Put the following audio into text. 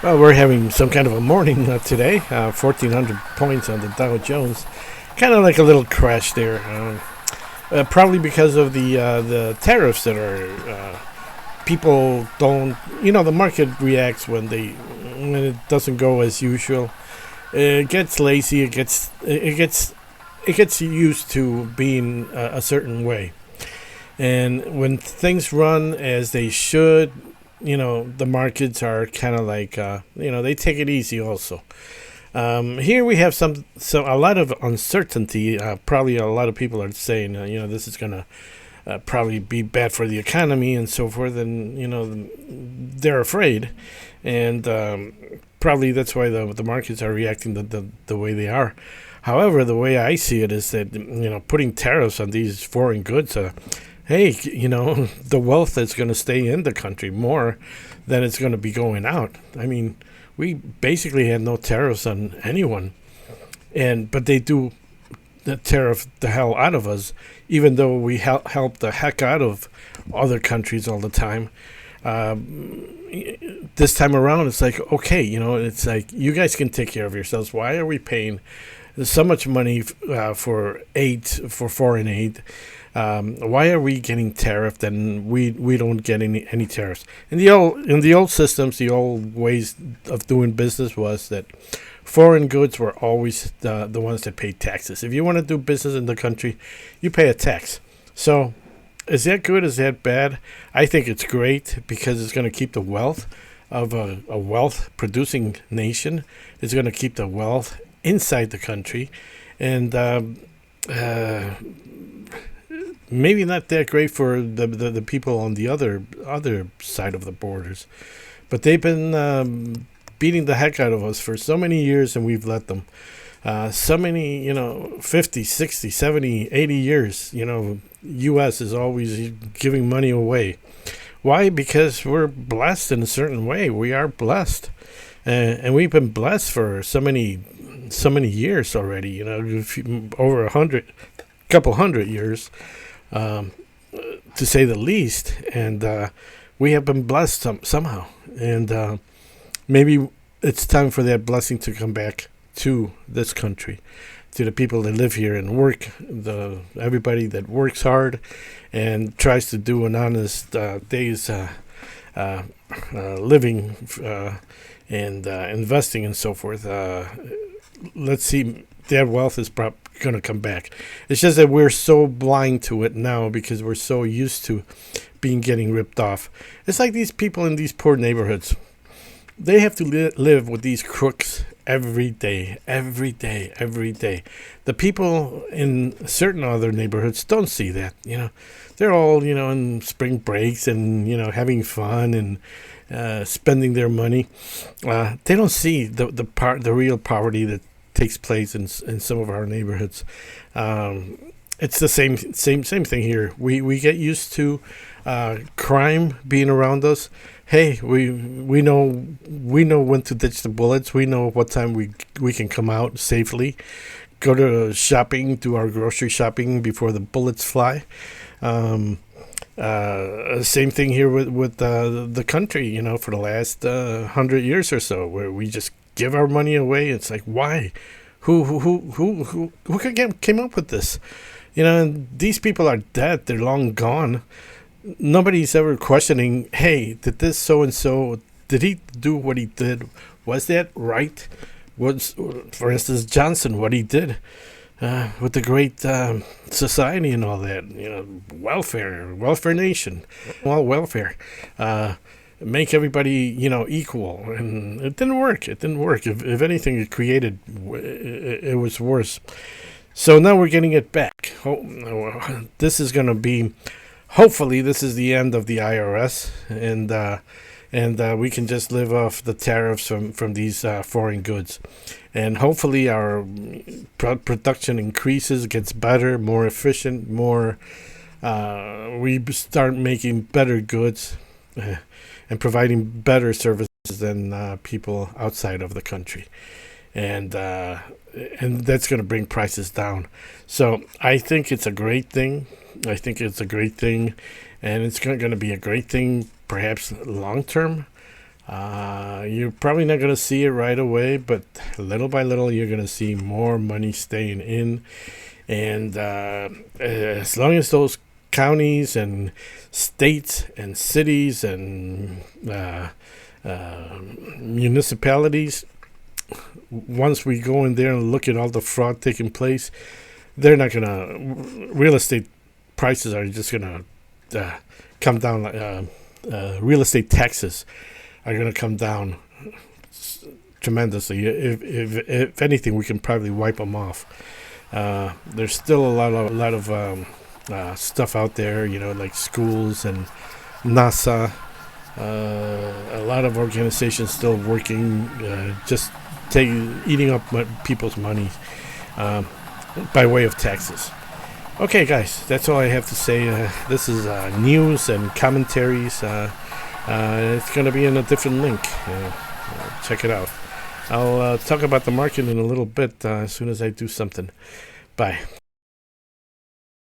Well, we're having some kind of a morning today. 1,400 points on the Dow Jones. Kind of like a little crash there. Probably because of the tariffs that are. People don't. The market reacts when it doesn't go as usual. It gets lazy. It gets used to being a certain way. And when things run as they should, the markets are kind of like, they take it easy also. Here we have a lot of uncertainty. Probably a lot of people are saying, this is going to probably be bad for the economy and so forth. And, they're afraid. And probably that's why the markets are reacting the way they are. However, the way I see it is that, putting tariffs on these foreign goods, hey, the wealth that's going to stay in the country more than it's going to be going out. I mean, we basically had no tariffs on anyone, but they do the tariff the hell out of us, even though we help the heck out of other countries all the time. This time around, it's like, okay, it's like, you guys can take care of yourselves. Why are we paying so much money for foreign aid? Why are we getting tariffed and we don't get any tariffs? In the old systems, the old ways of doing business was that foreign goods were always the ones that paid taxes. If you want to do business in the country, you pay a tax. So is that good? Is that bad? I think it's great because it's going to keep the wealth of a wealth-producing nation. It's going to keep the wealth inside the country. And maybe not that great for the people on the other side of the borders. But they've been beating the heck out of us for so many years, and we've let them. So many, 50, 60, 70, 80 years, U.S. is always giving money away. Why? Because we're blessed in a certain way. We are blessed. And we've been blessed for so many years already, over couple hundred years, to say the least. And we have been blessed somehow. And maybe it's time for that blessing to come back to this country, to the people that live here and work, everybody that works hard and tries to do an honest day's living and investing and so forth. Let's see, that wealth is going to come back. It's just that we're so blind to it now because we're so used to getting ripped off. It's like these people in these poor neighborhoods. They have to live with these crooks every day. The people in certain other neighborhoods don't see that. They're all, in spring breaks and, having fun and spending their money. They don't see the real poverty that takes place in some of our neighborhoods. It's the same thing here. We get used to crime being around us. Hey, we know when to ditch the bullets. We know what time we can come out safely, go to shopping, do our grocery shopping before the bullets fly. Same thing here with the country. For the last 100 years or so, where we just give our money away. It's like, why? Who came up with this? And these people are dead. They're long gone. Nobody's ever questioning, hey, did this so-and-so, did he do what he did? Was that right? Was, for instance, Johnson, what he did with the great society and all that, welfare nation, all welfare, make everybody, equal. And it didn't work. If anything, it created, it was worse. So now we're getting it back. This is going to be... Hopefully, this is the end of the IRS, and we can just live off the tariffs from these foreign goods. And hopefully, our production increases, gets better, more efficient, we start making better goods and providing better services than people outside of the country. And that's going to bring prices down. So I think it's a great thing. And it's going to be a great thing, perhaps long term. You're probably not going to see it right away, but little by little, you're going to see more money staying in. And as long as those counties and states and cities and municipalities, once we go in there and look at all the fraud taking place, they're not going to, real estate prices are just going to come down. Real estate taxes are going to come down tremendously. If anything, we can probably wipe them off. There's still a lot of stuff out there, like schools and NASA. A lot of organizations still working, just eating up people's money by way of taxes. Okay, guys, that's all I have to say. This is news and commentaries. It's going to be in a different link. Check it out. I'll talk about the market in a little bit as soon as I do something. Bye.